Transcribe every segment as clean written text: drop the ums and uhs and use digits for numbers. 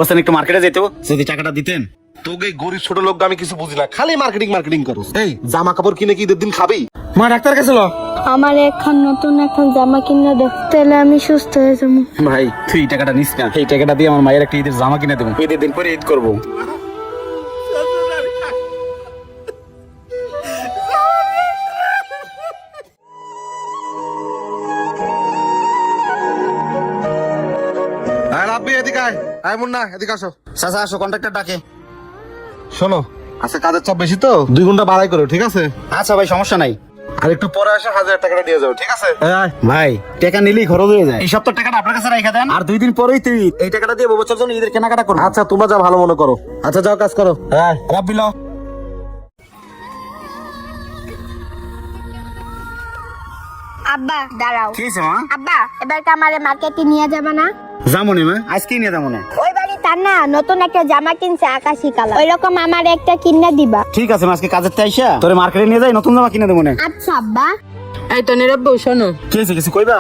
বলছেন একটু মার্কেটে যেতে, যদি টাকাটা দিতেন। তোকে গরিব ছোট লোক আমি কিছু বুঝি না, খালি মার্কেটিং মার্কেটিং করস। এই জামা কাপড় কিনে কি ঈদের দিন খাবি? মা ডাক্তার কাছে লো। আমার এখন নতুন জামা কিনে দে, তাহলে আমি সুস্থ হয়ে যাবো। ভাই তুই এই টাকাটা নিস না, এই টাকাটা দিয়ে আমার মায়ের একটা ঈদের জামা কিনে দেবো, ঈদের দিন পরে ঈদ করবো। রাব্বি এদিকে আয়, আয় মুন্না এদিকে আসো। চাচা আসো, কন্ট্রাক্টর ডাকে। শোনো, আজকে কাজের চাপ বেশি তো 2 ঘন্টা বাড়াই করো, ঠিক আছে? আচ্ছা ভাই, সমস্যা নাই। আর একটু পরে আসে 1000 টাকাটা দিয়ে যাও, ঠিক আছে? ভাই টাকা নিলেই খরচ হয়ে যায়, এই সপ্তাহ টাকাটা আপনার কাছে রেখে দেন, আর 2 দিন পরেই তুই এই টাকাটা দিয়ে বছর জন্য ঈদের কেনাকাটা করবো। আচ্ছা তোমরা যা ভালো মনে করো। আচ্ছা যাও কাজ করো। হ্যাঁ রাব্বি লও। আব্বা দাঁড়াও। ঠিক আছে মা, আব্বা এবার কি আমারে মার্কেটে নিয়ে যাবে না? যাবো নি মা, আজকেই নিয়ে যাবো না। ওই বাড়ি তার না নতুন একটা জামা কিনছে আকাশি কালার, ওই রকম আমার একটা কিনে দিবা। ঠিক আছে মা, আজকে কাজের আইসা তোরে মার্কেটে নিয়ে যাই, নতুন জামা কিনে দেবো না। আচ্ছা আব্বা। এই তো নীরব, শোনো, কি হয়েছে, কিছু কইবা?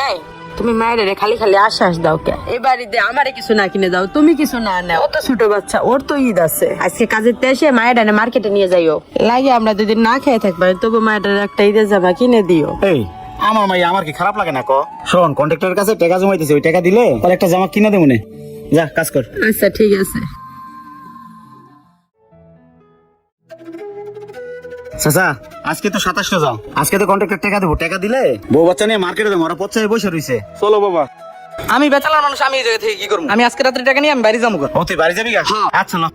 এই তুমি মায়ের খালি খালি আশ্বাস দাও কে? এই বাড়িতে আমারে কিছু না কিনে দাও, তুমি কিছু না নাও। ও তো ছোট বাচ্চা, ওর তো ঈদ আছে, আজকে কাজের এসে মায়ের মার্কেটে নিয়ে যাইও। লাগে আমরা 2 দিন না খেয়ে থাকবো, তবু মায়ের একটা ঈদের জামা কিনে দিও। এই আমার মাই, আমার কি খারাপ লাগে না ক? শোন, কন্ট্রাক্টরের কাছে টাকা জমাইতেছে, ওই টাকা দিলে তার একটা জামা কিনে দেবো না। যা কাজ কর। আচ্ছা ঠিক আছে। চাচা আজকে তো 27 যাও, আজকে তো কন্ট্রাক্টর টাকা দেবো, টাকা দিলে বউ বাচ্চা নিয়ে মার্কেটে দেবো, ওরা পচ্চায় বসে রইছে। চলো বাবা। আমি বেচালার মানুষ, আমি এই জায়গা থেকে কি করবো? আমি আজকে রাত্রে টাকা নিয়ে আমি বাড়ি যাবো। ও তুই বাড়ি যাবি গা? আচ্ছা না।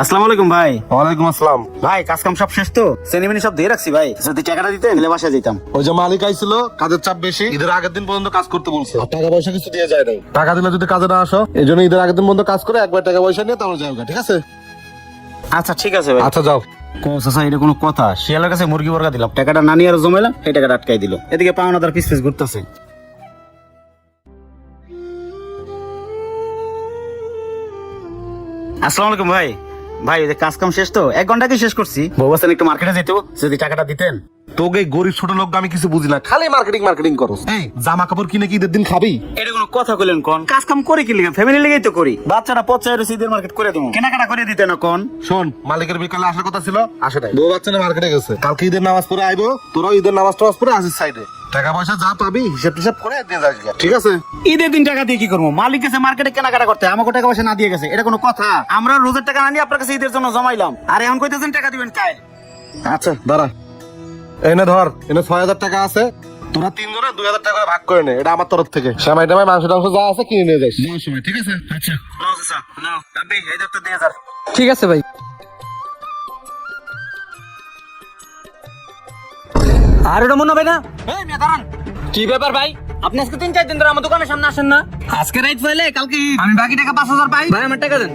আসসালামু আলাইকুম ভাই। ওয়ালাইকুম আসসালাম। ভাই কাজ কাম সব শেষ তো, সেনিমেনি সব দিয়ে রাখছি ভাই, যদি টাকাটা দিতেন তাহলে বাসায় যেতাম। ওই যে মালিক আইছিল, কাজের চাপ বেশি, ঈদের আগের দিন পর্যন্ত কাজ করতে বলছে, আর টাকা পয়সা কিছু দিয়ে যায় নাই। টাকা দিলে যদি কাজে না আসো, এই জন্য ঈদের আগের দিন পর্যন্ত কাজ করে একবার টাকা পয়সা নিয়ে তারপর যাও, ঠিক আছে? আচ্ছা ঠিক আছে ভাই। আচ্ছা যাও। চাচা এটা কোনো কথা? শিয়ালের কাছে মুরগি বর্গা দিলাম, টাকাটা না নিয়ে আর জমাইলাম, এই টাকাটা আটকাই দিল, এদিকে পাওনাদার পিস পিস ঘুরতেছে। আসসালামু আলাইকুম ভাই। ভাই এই যে কাজ কাম শেষ তো, 1 ঘন্টা কি শেষ করছি, বউ বাচ্চা একটু মার্কেটে যেত, যদি টাকাটা দিতেন। তোকে গরিব ছোট লোক আমি কিছু বুঝি না, খালি মার্কেটিং মার্কেটিং করস। এই জামা কাপড় কিনে কি ঈদের দিন খাবি? এটা কোনো কথা কইলেন কোন? কাজ কাম করে কি লিখা, ফ্যামিলি লেগেই তো করি, বাচ্চাটা পচায় রয়েছে, ঈদের মার্কেট করে দেবো, কেনাকাটা করে দিতে না কোন? শোন, মালিকের বিকালে আসার কথা ছিল, আসে নাই। বউ বাচ্চা নিয়ে মার্কেটে গেছে, কালকে ঈদের নামাজ পড়ে আইবো, তোরাও ঈদের নামাজ টামাজ পড়ে আসিস সাইডে। টাকা পয়সা যা পাবি হিসাব টিসাব করে দিয়ে যাস গা, ঠিক আছে? ঈদের দিন টাকা দিয়ে কি করবো? মালিক গেছে মার্কেটে কেনাকাটা করতে, আমাকে টাকা পয়সা না দিয়ে গেছে, এটা কোনো কথা? আমরা রোজের টাকা না নিয়ে আপনার কাছে ঈদের জন্য জমাইলাম, আর এখন কইতেছেন টাকা দিবেন কাল। আচ্ছা দাঁড়া, এনে ধর, এনে 6000 টাকা আছে, তোরা 3 জনে 2000 টাকা করে ভাগ করে নে, এটা আমার তরফ থেকে। সেমাই টামাই মাংস টাংস যা আছে কিনে নিয়ে যাস যাওয়ার সময়, ঠিক আছে? আচ্ছা নাও চাচা, নাও রাব্বি, এই দেখতে 2000। ঠিক আছে ভাই। আর ওটা মনে হবে না? এই মেয়ে দাঁড়ান। কি ব্যাপার ভাই? আপনি আজকে 3-4 দিন ধরে আমার দোকানের সামনে আসেন না? আজকে রাইট পাইলে কালকে আমি বাকি টাকা 5000 পাই। ভাই আমার টাকা দেন।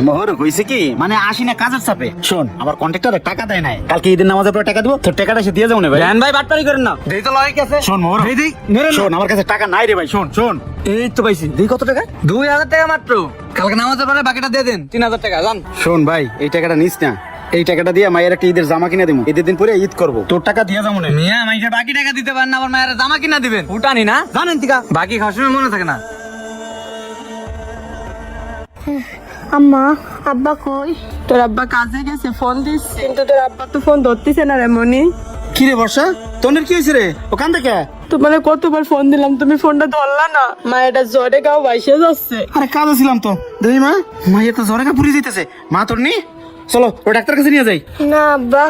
মোহর কইছে কি, মানে আসি না কাজের চাপে। শোন, আমার কন্ট্রাক্টরে টাকা দেয় নাই, কালকে ঈদের নামাজের পরে টাকা দিব, তোর টাকাটা এসে দিয়ে যাও না ভাই। জান ভাই বাটপারি করেন না। দেই তো লয় আছে। শোন মোহর, এই দেই মেরে না। শোন আমার কাছে টাকা নাই রে ভাই, শোন শোন। এই তো পাইছি। দেই কত টাকা? 2000 টাকা মাত্র। কালকে নামাজের পরে বাকিটা দিয়ে দেন, 3000 টাকা জান। শোন ভাই, এই টাকাটা নিস না, এই টাকাটা দিয়ে মায়ের একটা ঈদের জামা কিনে দেবো, ঈদের দিন পরে ঈদ করবো, তোর টাকা দিয়ে যাবো না। মিয়া মাইকে বাকি টাকা দিতে পারেন না, আবার মায়ের জামা কিনা দিবেন, উঠানি না জানেন টিকা। বাকি খাওয়ার সময় মনে থাকে না। আম্মা আব্বা কই? তোর আব্বা কাজে গেছে, ফোন দিস, কিন্তু তোর আব্বা তো ফোন ধরতেছে না রে মনি। কি রে বর্ষা, তোর কি হয়েছে রে? ওখান থেকে তোমার কতবার ফোন দিলাম, তুমি ফোনটা ধরলা না। মায়েরা জ্বরে গাও ভাইসে যাচ্ছে। আরে কাজে ছিলাম তো, দেখি মা, মায়ের তো জ্বরে পুড়ে যেতেছে, মা তোর নি, চলো ও ডাক্তার কাছে নিয়ে যাই। না আব্বা,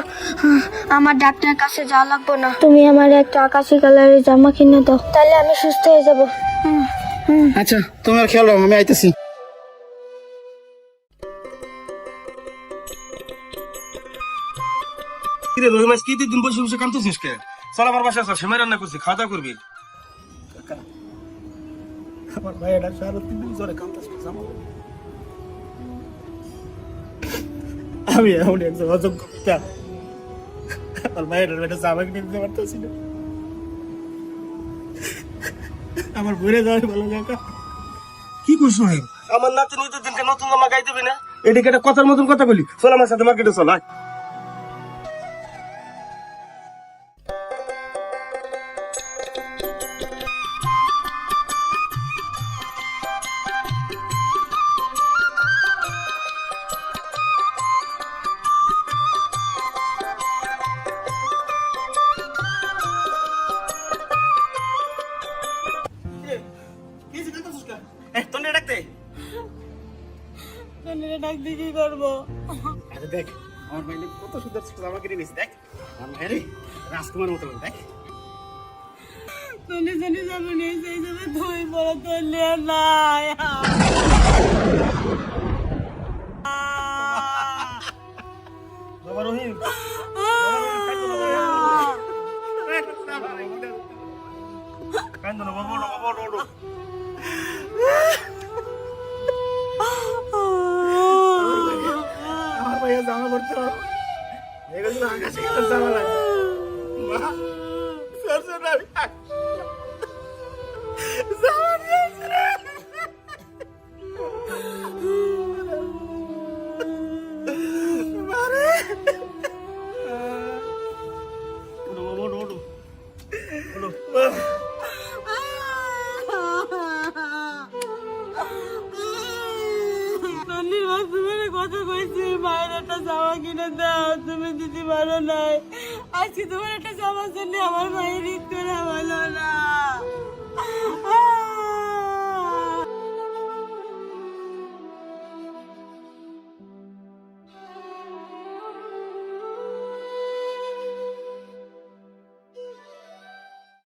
আমার ডাক্তারের কাছে যাওয়া লাগবে না, তুমি আমার একটা আকাশি কালারের জামা কিনে দাও, তাহলে আমি সুস্থ হয়ে যাবো। আচ্ছা তুমি আর খেয়াল রাখো, আমি আইতেছি। কিরে রহিমাস, কি তুই দিন বসে বসে কাঁদতেছিস কে? চল আমার বাসায় চল, সেমাই রান্না করছি, খাওয়া দাওয়া করবি। আমার ভাইয়েরা সারা 3 দিন ধরে কাঁদতেছে, আমি এমন একজন অযোগ্য পিতা, আমার ভাইয়েরা একটা জামা কিনে দিতে পারতেছি না, আমার ঘুরে যাওয়াই ভালো জায়গা। কি করছ রহিম? আমার নাতি নিজের দিনকে নতুন জামা গাই দিবি না? এদিকে একটা কথার মতন কথা বলি, চল আমার সাথে মার্কেটে চল। আয়। তোর ডাকতে ডাক দিয়ে কি করবো? আরে দেখ আমার ভাই কত সুন্দর ছোট জামা কিনে নিয়েছে দেখ আমার ভাই রে রাজকুমার মতো লাগে, দেখ তুমি জানি যাবে নিয়ে সেই যাবে তুই বড় তুললে নাই বাবা রহিম কান্দো না বাবা, বাবা ওঠো। আমার ভাইয়া জামা পড়তো এগুলো আকাশে গেলে জামা লাগে মা সর সর আমি জামা নিয়েছে রে মারে ওঠো বাবা, ওঠো, ওঠো। তন্নির মা তোমার কথা কইছি মায়ের একটা জামা কিনে দাও, তুমি দিতে পারো নাই। আজকে তোমার একটা জামার জন্য আমার মায়ের ঈদ করে হলো না।